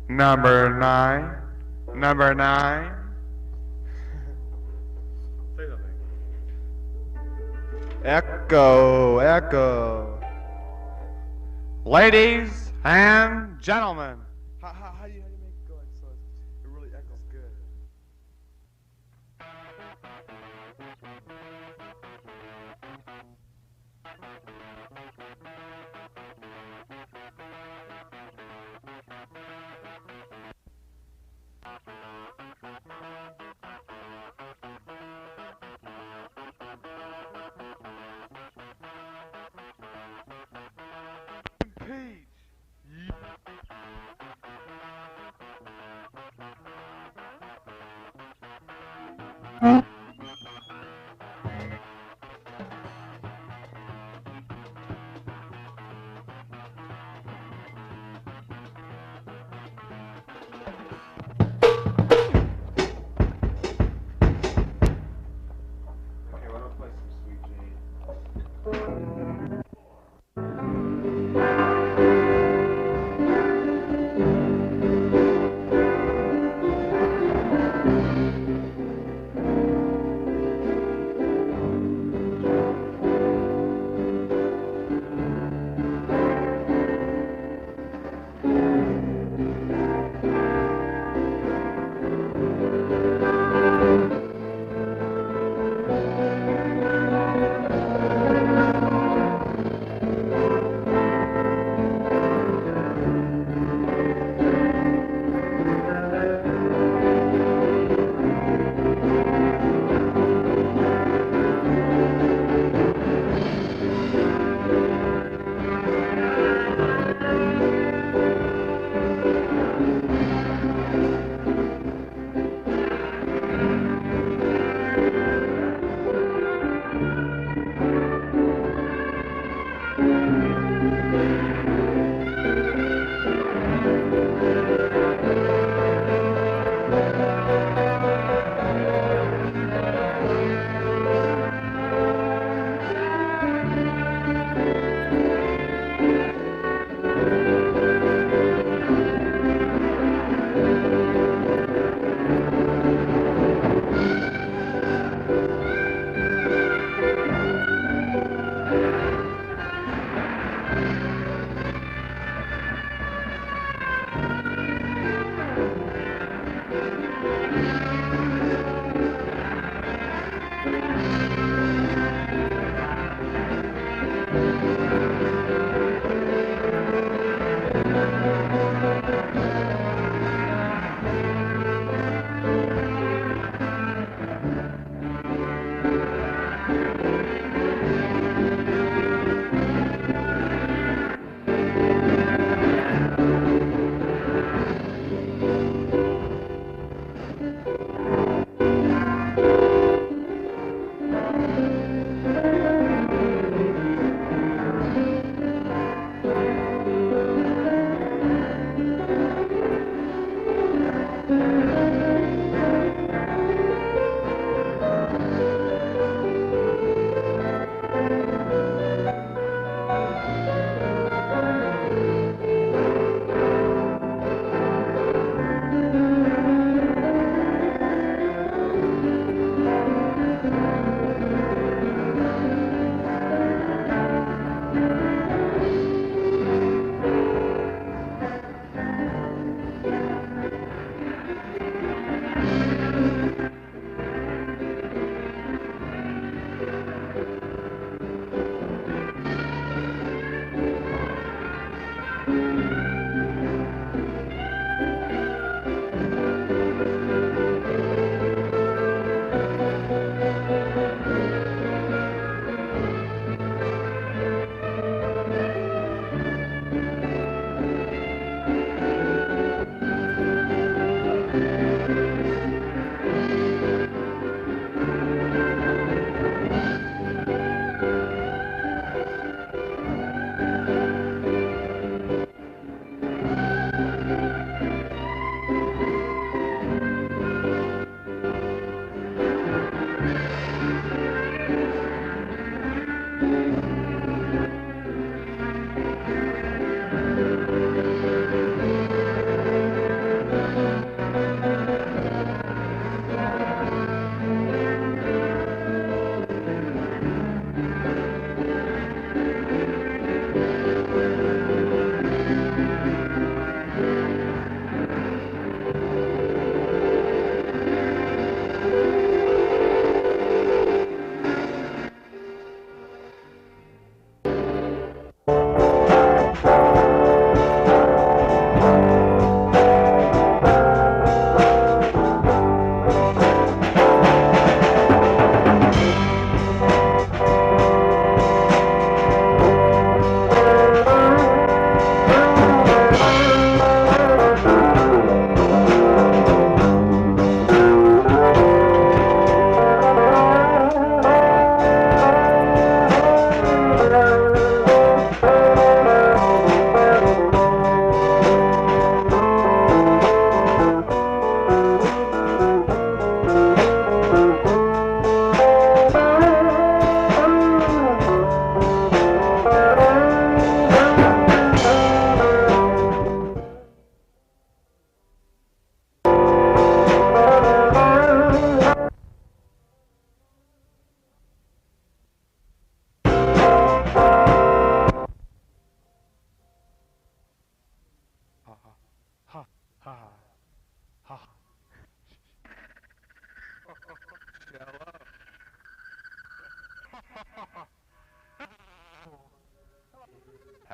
Number nine. Number nine. Say something. Echo, echo. Ladies and gentlemen. How do you make it go so it really echoes good? Peach. Okay, why don't I play some Sweet Jane?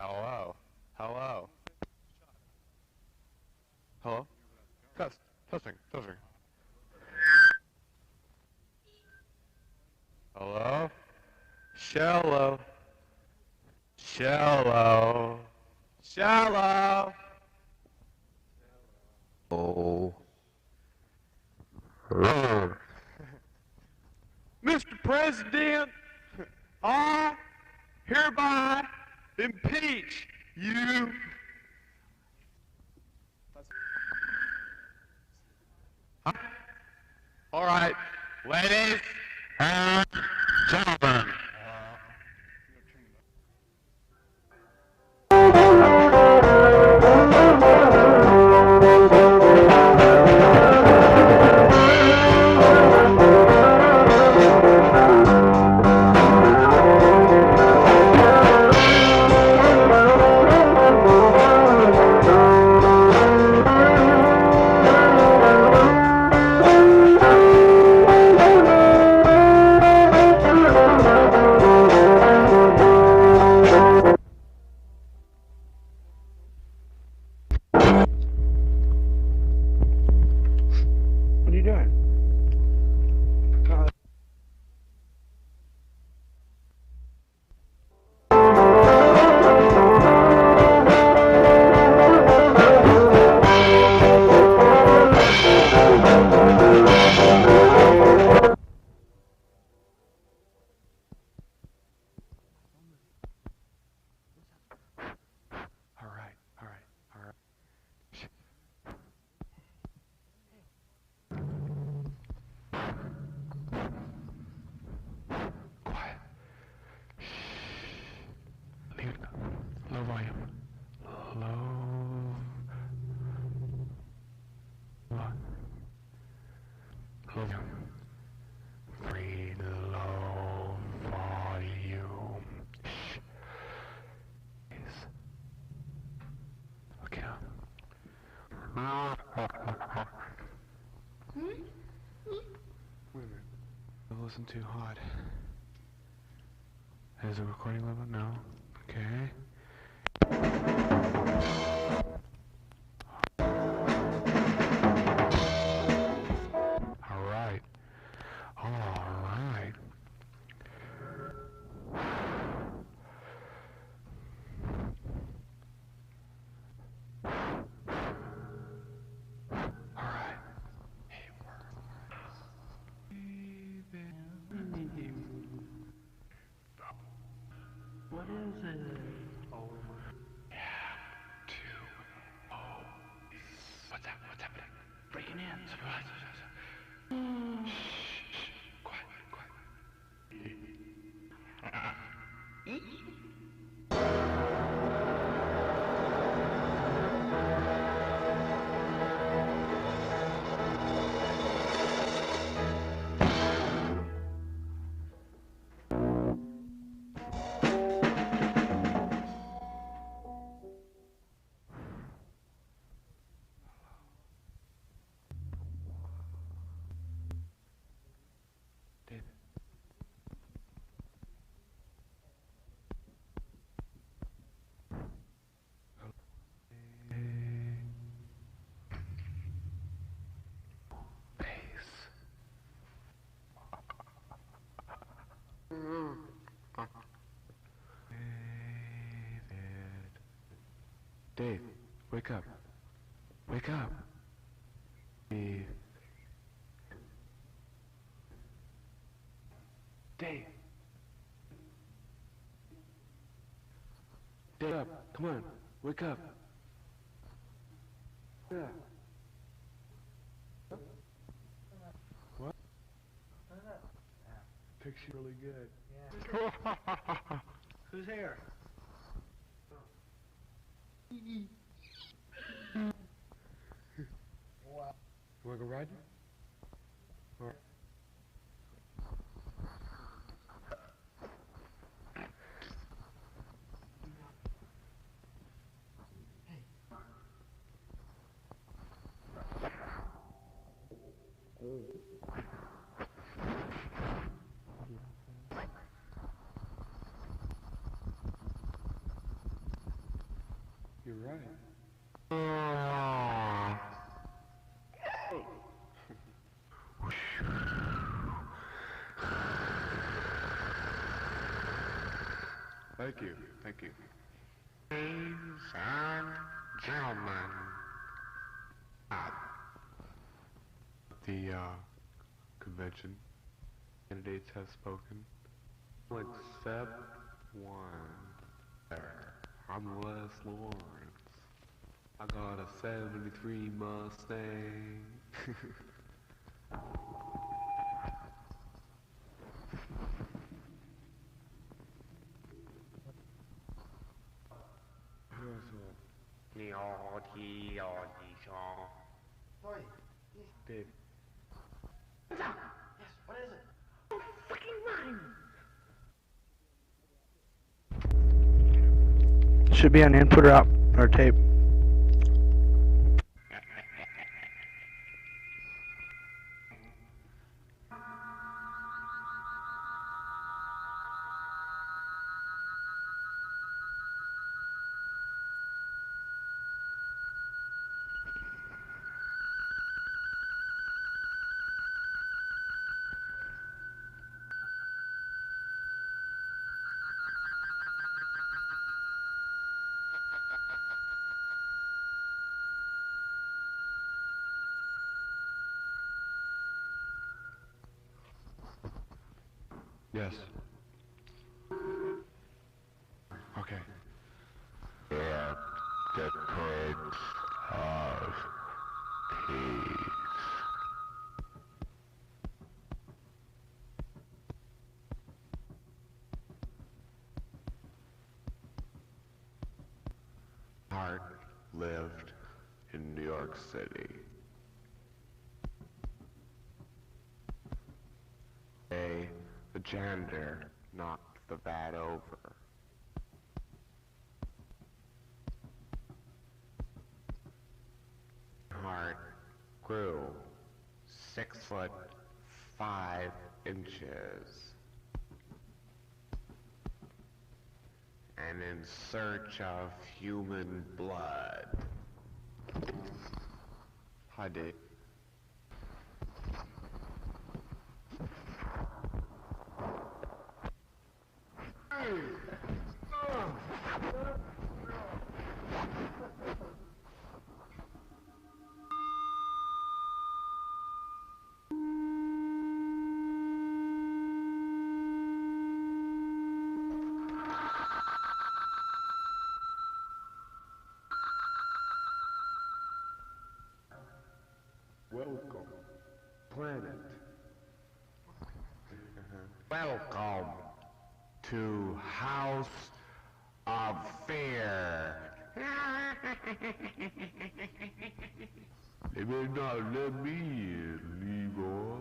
Hello. Hello. Hello? Testing. Hello? Shallow. Oh. Mr. President, I hereby impeach you. Huh? All right, ladies and gentlemen. What are you doing? All right. Shh. Quiet. Shh. Leave it. Low volume. Low. Volume. Breathe low volume. Shh. Please. Okay. Wait a minute. It wasn't too hot. Is the recording level? No. Okay. All right. Hey, What is it? What's happening? Breaking in. Surprise. Quiet. David. Dave, wake up. Dave. Dave. Dave, up. Come on, wake up. Yeah. What? Picks you really good. Who's here? You wanna go riding? Or right. Thank you. Thank you. Ladies and gentlemen, The convention candidates have spoken. Except one. There. I'm Les Lawrence. I got a 73 Mustang. Sorry. Dave. Yes, what is it? Should be on input or out or tape. Yes. Okay. let the Prince of Peace. Hart lived in New York City. The janitor knocked the vat over. Hart grew 6'5" and in search of human blood. Hi, Dave. Welcome, planet. Welcome to House of Fear. They may not let me in, Leroy.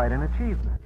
quite an achievement.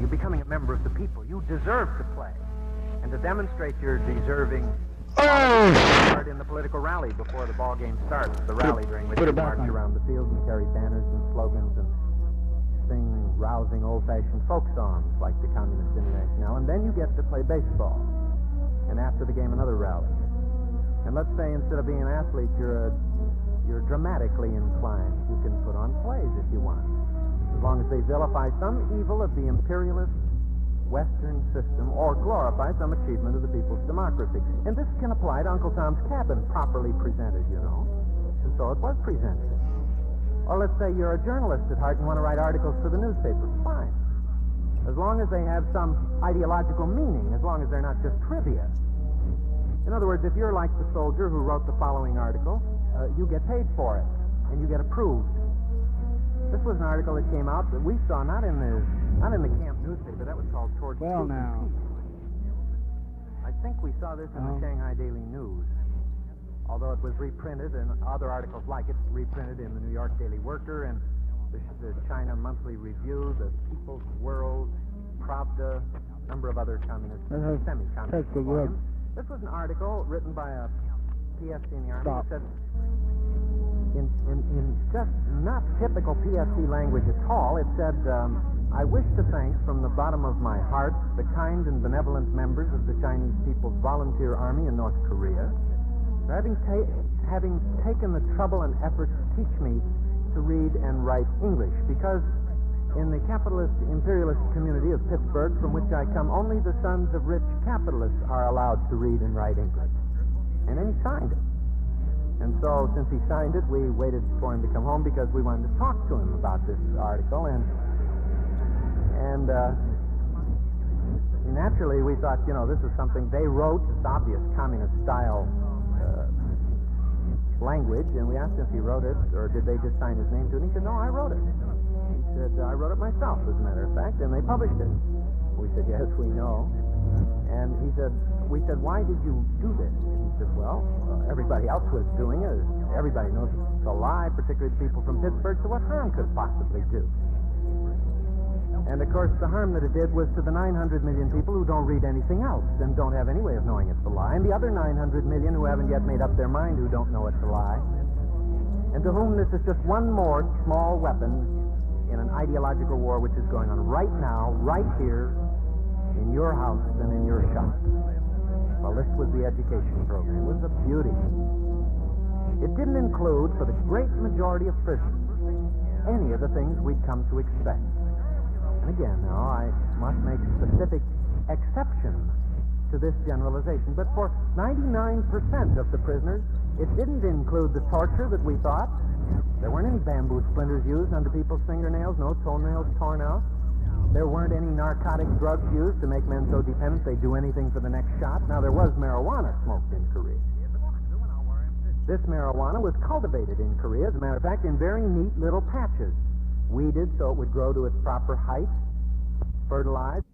You're becoming a member of the people. You deserve to play. And to demonstrate your deserving part in the political rally before the ball game starts, the rally during which you march around the field and carry banners and slogans and sing rousing old-fashioned folk songs like the Communist International, and then you get to play baseball. And after the game, another rally. And let's say instead of being an athlete, you're dramatically inclined. You can put on plays if you want, as long as they vilify some evil of the imperialist Western system or glorify some achievement of the people's democracy. And this can apply to Uncle Tom's Cabin, properly presented, you know. And so it was presented. Or let's say you're a journalist at heart and want to write articles for the newspaper. Fine. As long as they have some ideological meaning, as long as they're not just trivia. In other words, if you're like the soldier who wrote the following article, you get paid for it, and you get approved. This was an article that came out that we saw not in the camp newspaper. That was called Towards Truth and Peace. I think we saw this in the Shanghai Daily News, although it was reprinted, and other articles like it reprinted in the New York Daily Worker and the China Monthly Review, the People's World, Pravda, a number of other communist, semi-communist volumes. This was an article written by a PSC in the Army that said, in just not typical PSC language at all, it said, I wish to thank from the bottom of my heart the kind and benevolent members of the Chinese People's Volunteer Army in North Korea for having taken the trouble and effort to teach me to read and write English, because in the capitalist imperialist community of Pittsburgh, from which I come, only the sons of rich capitalists are allowed to read and write English. And then he signed it. And so, since he signed it, we waited for him to come home because we wanted to talk to him about this article. And naturally, we thought, you know, this is something they wrote. It's obvious communist-style language. And we asked him if he wrote it, or did they just sign his name to it. And he said, no, I wrote it. He said, I wrote it myself, as a matter of fact, and they published it. We said, yes, we know. And we said, why did you do this? He said, well, everybody else was doing it. Everybody knows it's a lie, particularly people from Pittsburgh, so what harm could it possibly do? And, of course, the harm that it did was to the 900 million people who don't read anything else and don't have any way of knowing it's a lie, and the other 900 million who haven't yet made up their mind who don't know it's a lie, and to whom this is just one more small weapon in an ideological war which is going on right now, right here, in your house and in your shop. Well, this was the education program. It was a beauty. It didn't include, for the great majority of prisoners, any of the things we'd come to expect. And again, now, I must make specific exception to this generalization, but for 99% of the prisoners, it didn't include the torture that we thought. There weren't any bamboo splinters used under people's fingernails, no toenails torn out. There weren't any narcotic drugs used to make men so dependent they'd do anything for the next shot. Now, there was marijuana smoked in Korea. This marijuana was cultivated in Korea, as a matter of fact, in very neat little patches, weeded so it would grow to its proper height, fertilized.